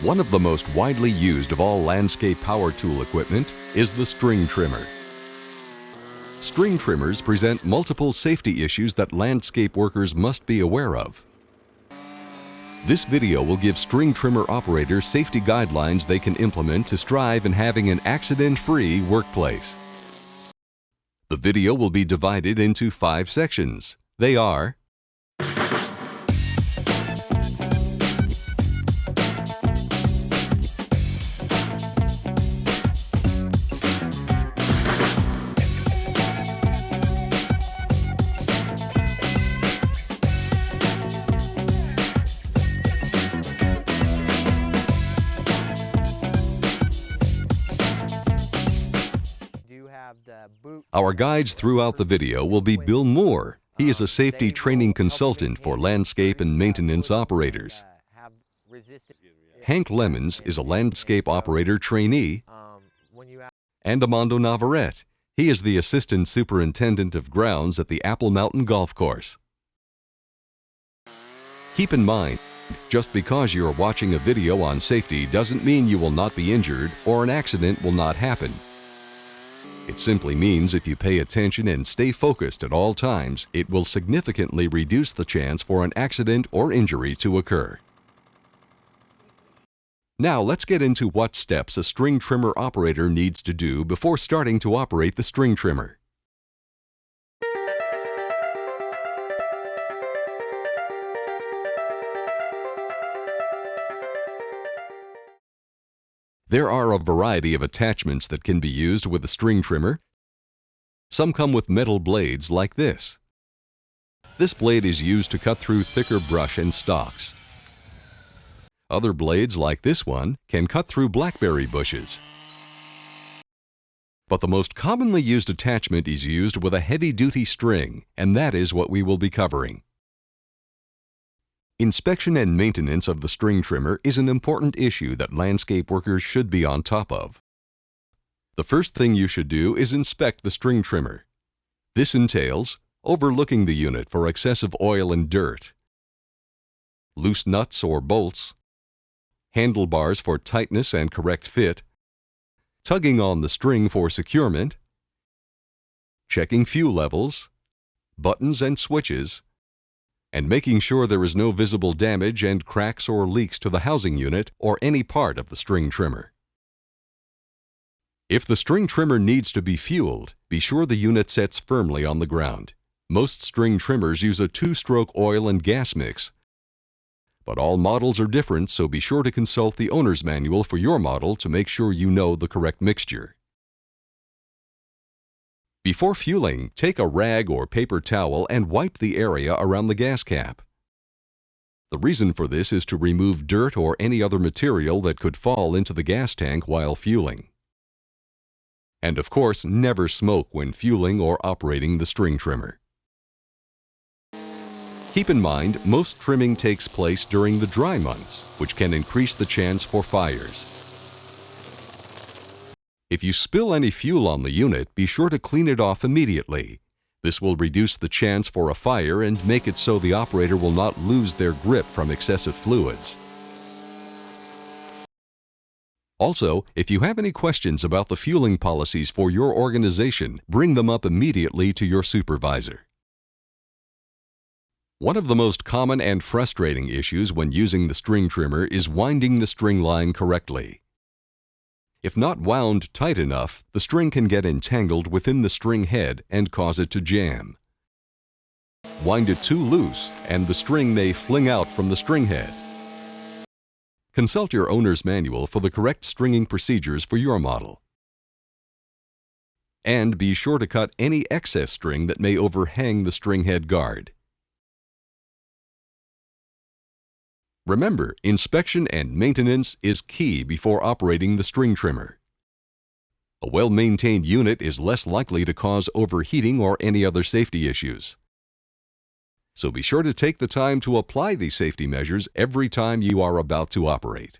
One of the most widely used of all landscape power tool equipment is the string trimmer. String trimmers present multiple safety issues that landscape workers must be aware of. This video will give string trimmer operators safety guidelines they can implement to strive in having an accident-free workplace. The video will be divided into 5 sections. They are: Our guides throughout the video will be Bill Moore. He is a safety training consultant for landscape and maintenance operators. Hank Lemons is a landscape operator trainee. And Amando Navarrete. He is the assistant superintendent of grounds at the Apple Mountain Golf Course. Keep in mind, just because you are watching a video on safety doesn't mean you will not be injured or an accident will not happen. It simply means if you pay attention and stay focused at all times, it will significantly reduce the chance for an accident or injury to occur. Now let's get into what steps a string trimmer operator needs to do before starting to operate the string trimmer. There are a variety of attachments that can be used with a string trimmer. Some come with metal blades like this. This blade is used to cut through thicker brush and stalks. Other blades like this one can cut through blackberry bushes. But the most commonly used attachment is used with a heavy-duty string, and that is what we will be covering. Inspection and maintenance of the string trimmer is an important issue that landscape workers should be on top of. The first thing you should do is inspect the string trimmer. This entails overlooking the unit for excessive oil and dirt, loose nuts or bolts, handlebars for tightness and correct fit, tugging on the string for securement, checking fuel levels, buttons and switches, and making sure there is no visible damage and cracks or leaks to the housing unit or any part of the string trimmer. If the string trimmer needs to be fueled, be sure the unit sets firmly on the ground. Most string trimmers use a 2-stroke oil and gas mix. But all models are different, so be sure to consult the owner's manual for your model to make sure you know the correct mixture. Before fueling, take a rag or paper towel and wipe the area around the gas cap. The reason for this is to remove dirt or any other material that could fall into the gas tank while fueling. And of course, never smoke when fueling or operating the string trimmer. Keep in mind, most trimming takes place during the dry months, which can increase the chance for fires. If you spill any fuel on the unit, be sure to clean it off immediately. This will reduce the chance for a fire and make it so the operator will not lose their grip from excessive fluids. Also, if you have any questions about the fueling policies for your organization, bring them up immediately to your supervisor. One of the most common and frustrating issues when using the string trimmer is winding the string line correctly. If not wound tight enough, the string can get entangled within the string head and cause it to jam. Wind it too loose, and the string may fling out from the string head. Consult your owner's manual for the correct stringing procedures for your model. And be sure to cut any excess string that may overhang the string head guard. Remember, inspection and maintenance is key before operating the string trimmer. A well-maintained unit is less likely to cause overheating or any other safety issues. So be sure to take the time to apply these safety measures every time you are about to operate.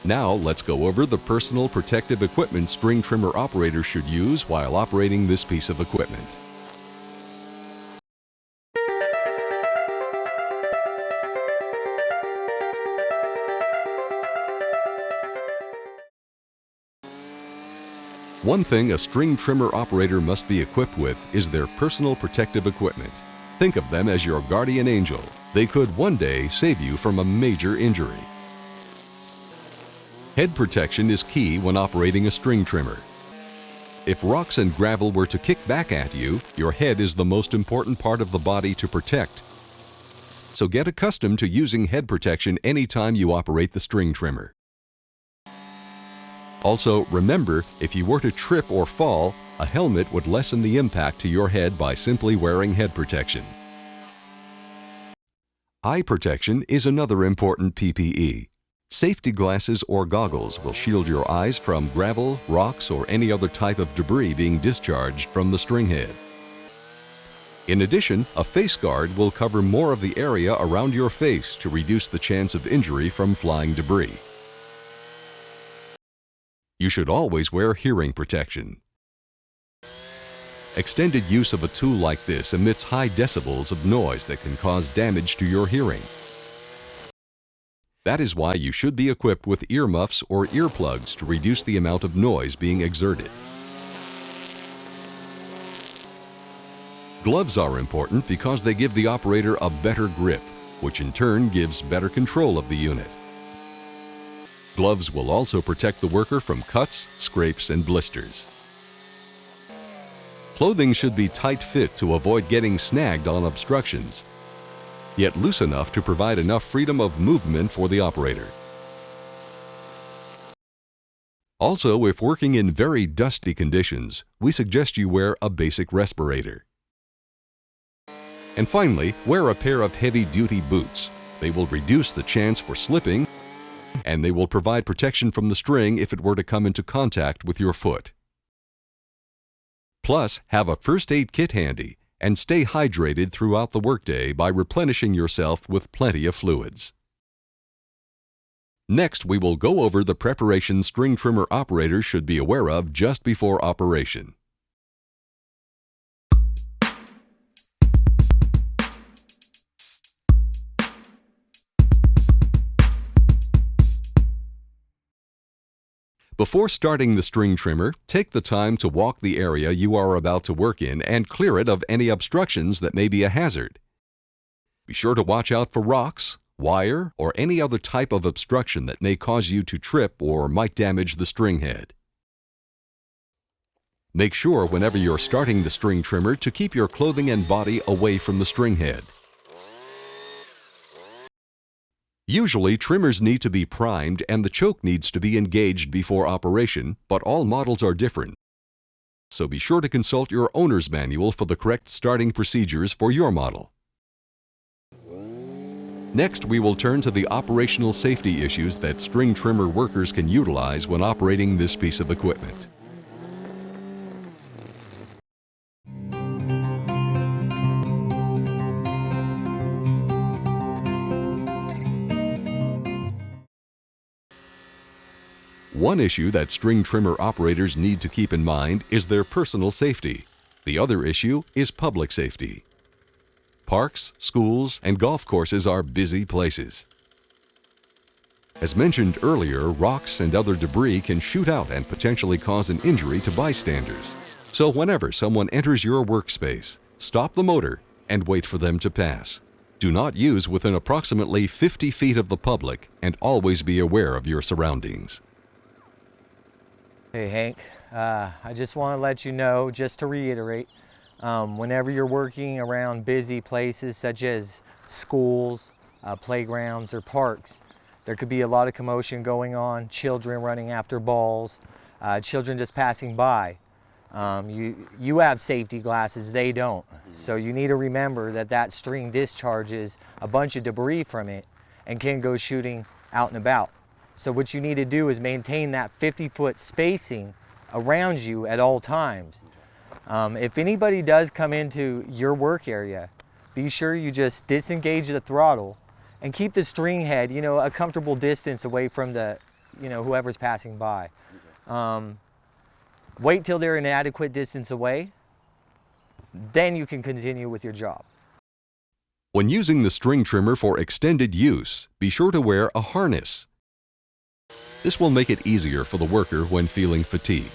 Now let's go over the personal protective equipment string trimmer operators should use while operating this piece of equipment. One thing a string trimmer operator must be equipped with is their personal protective equipment. Think of them as your guardian angel. They could one day save you from a major injury. Head protection is key when operating a string trimmer. If rocks and gravel were to kick back at you, your head is the most important part of the body to protect. So get accustomed to using head protection anytime you operate the string trimmer. Also, remember, if you were to trip or fall, a helmet would lessen the impact to your head by simply wearing head protection. Eye protection is another important PPE. Safety glasses or goggles will shield your eyes from gravel, rocks, or any other type of debris being discharged from the string head. In addition, a face guard will cover more of the area around your face to reduce the chance of injury from flying debris. You should always wear hearing protection. Extended use of a tool like this emits high decibels of noise that can cause damage to your hearing. That is why you should be equipped with earmuffs or earplugs to reduce the amount of noise being exerted. Gloves are important because they give the operator a better grip, which in turn gives better control of the unit. Gloves will also protect the worker from cuts, scrapes, and blisters. Clothing should be tight fit to avoid getting snagged on obstructions, yet loose enough to provide enough freedom of movement for the operator. Also, if working in very dusty conditions, we suggest you wear a basic respirator. And finally, wear a pair of heavy-duty boots. They will reduce the chance for slipping, and they will provide protection from the string if it were to come into contact with your foot. Plus, have a first aid kit handy and stay hydrated throughout the workday by replenishing yourself with plenty of fluids. Next, we will go over the preparation string trimmer operators should be aware of just before operation. Before starting the string trimmer, take the time to walk the area you are about to work in and clear it of any obstructions that may be a hazard. Be sure to watch out for rocks, wire, or any other type of obstruction that may cause you to trip or might damage the string head. Make sure whenever you're starting the string trimmer to keep your clothing and body away from the string head. Usually, trimmers need to be primed and the choke needs to be engaged before operation, but all models are different. So be sure to consult your owner's manual for the correct starting procedures for your model. Next, we will turn to the operational safety issues that string trimmer workers can utilize when operating this piece of equipment. One issue that string trimmer operators need to keep in mind is their personal safety. The other issue is public safety. Parks, schools, and golf courses are busy places. As mentioned earlier, rocks and other debris can shoot out and potentially cause an injury to bystanders. So whenever someone enters your workspace, stop the motor and wait for them to pass. Do not use within approximately 50 feet of the public and always be aware of your surroundings. Hey Hank, I just want to let you know, just to reiterate, whenever you're working around busy places such as schools, playgrounds, or parks, there could be a lot of commotion going on, children running after balls, children just passing by. You have safety glasses, they don't. So you need to remember that that string discharges a bunch of debris from it and can go shooting out and about. So what you need to do is maintain that 50-foot spacing around you at all times. If anybody does come into your work area, be sure you just disengage the throttle and keep the string head, a comfortable distance away from the, whoever's passing by. Wait till they're an adequate distance away, then you can continue with your job. When using the string trimmer for extended use, be sure to wear a harness. This will make it easier for the worker when feeling fatigued.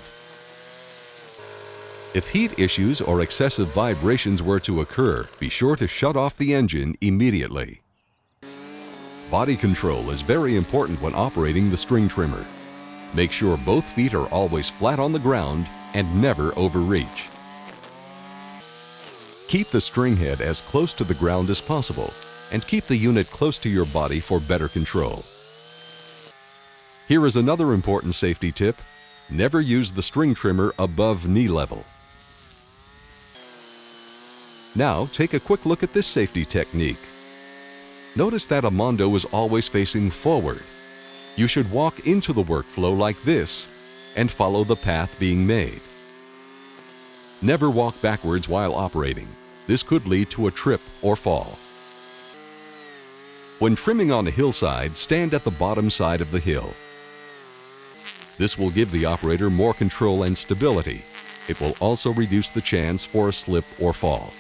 If heat issues or excessive vibrations were to occur, be sure to shut off the engine immediately. Body control is very important when operating the string trimmer. Make sure both feet are always flat on the ground and never overreach. Keep the string head as close to the ground as possible and keep the unit close to your body for better control. Here is another important safety tip. Never use the string trimmer above knee level. Now take a quick look at this safety technique. Notice that a mondo is always facing forward. You should walk into the workflow like this and follow the path being made. Never walk backwards while operating. This could lead to a trip or fall. When trimming on a hillside, stand at the bottom side of the hill. This will give the operator more control and stability. It will also reduce the chance for a slip or fall.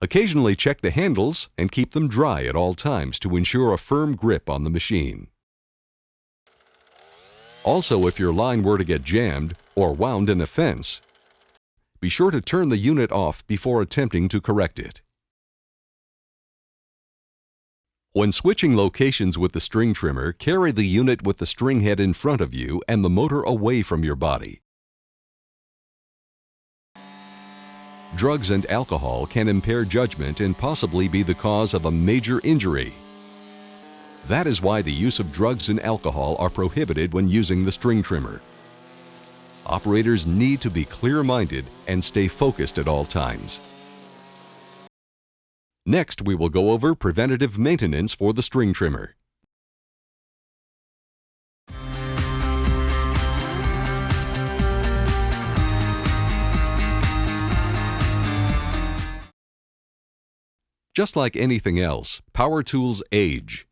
Occasionally check the handles and keep them dry at all times to ensure a firm grip on the machine. Also, if your line were to get jammed or wound in a fence, be sure to turn the unit off before attempting to correct it. When switching locations with the string trimmer, carry the unit with the string head in front of you and the motor away from your body. Drugs and alcohol can impair judgment and possibly be the cause of a major injury. That is why the use of drugs and alcohol are prohibited when using the string trimmer. Operators need to be clear-minded and stay focused at all times. Next, we will go over preventative maintenance for the string trimmer. Just like anything else, power tools age.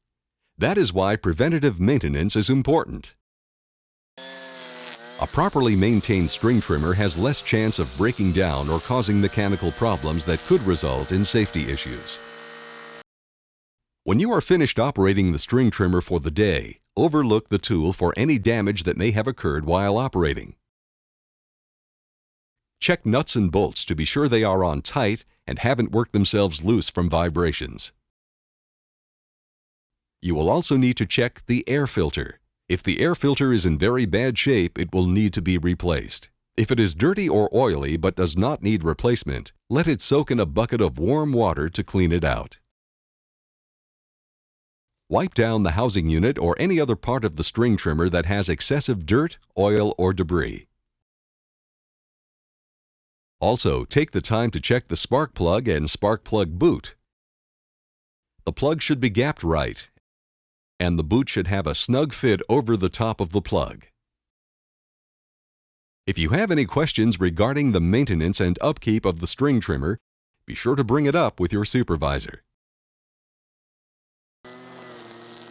That is why preventative maintenance is important. A properly maintained string trimmer has less chance of breaking down or causing mechanical problems that could result in safety issues. When you are finished operating the string trimmer for the day, overlook the tool for any damage that may have occurred while operating. Check nuts and bolts to be sure they are on tight and haven't worked themselves loose from vibrations. You will also need to check the air filter. If the air filter is in very bad shape, it will need to be replaced. If it is dirty or oily but does not need replacement, let it soak in a bucket of warm water to clean it out. Wipe down the housing unit or any other part of the string trimmer that has excessive dirt, oil, or debris. Also, take the time to check the spark plug and spark plug boot. The plug should be gapped right, and the boot should have a snug fit over the top of the plug. If you have any questions regarding the maintenance and upkeep of the string trimmer, be sure to bring it up with your supervisor.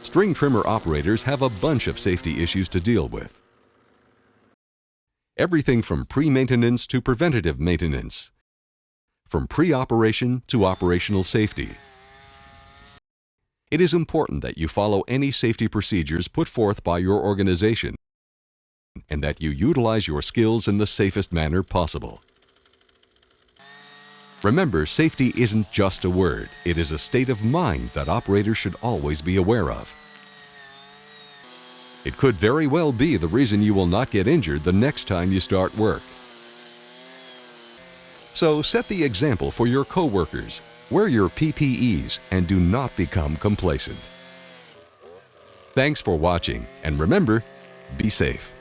String trimmer operators have a bunch of safety issues to deal with. Everything from pre-maintenance to preventative maintenance, from pre-operation to operational safety. It is important that you follow any safety procedures put forth by your organization and that you utilize your skills in the safest manner possible. Remember, safety isn't just a word, it is a state of mind that operators should always be aware of. It could very well be the reason you will not get injured the next time you start work. So set the example for your coworkers. Wear your PPEs and do not become complacent. Thanks for watching, and remember, be safe.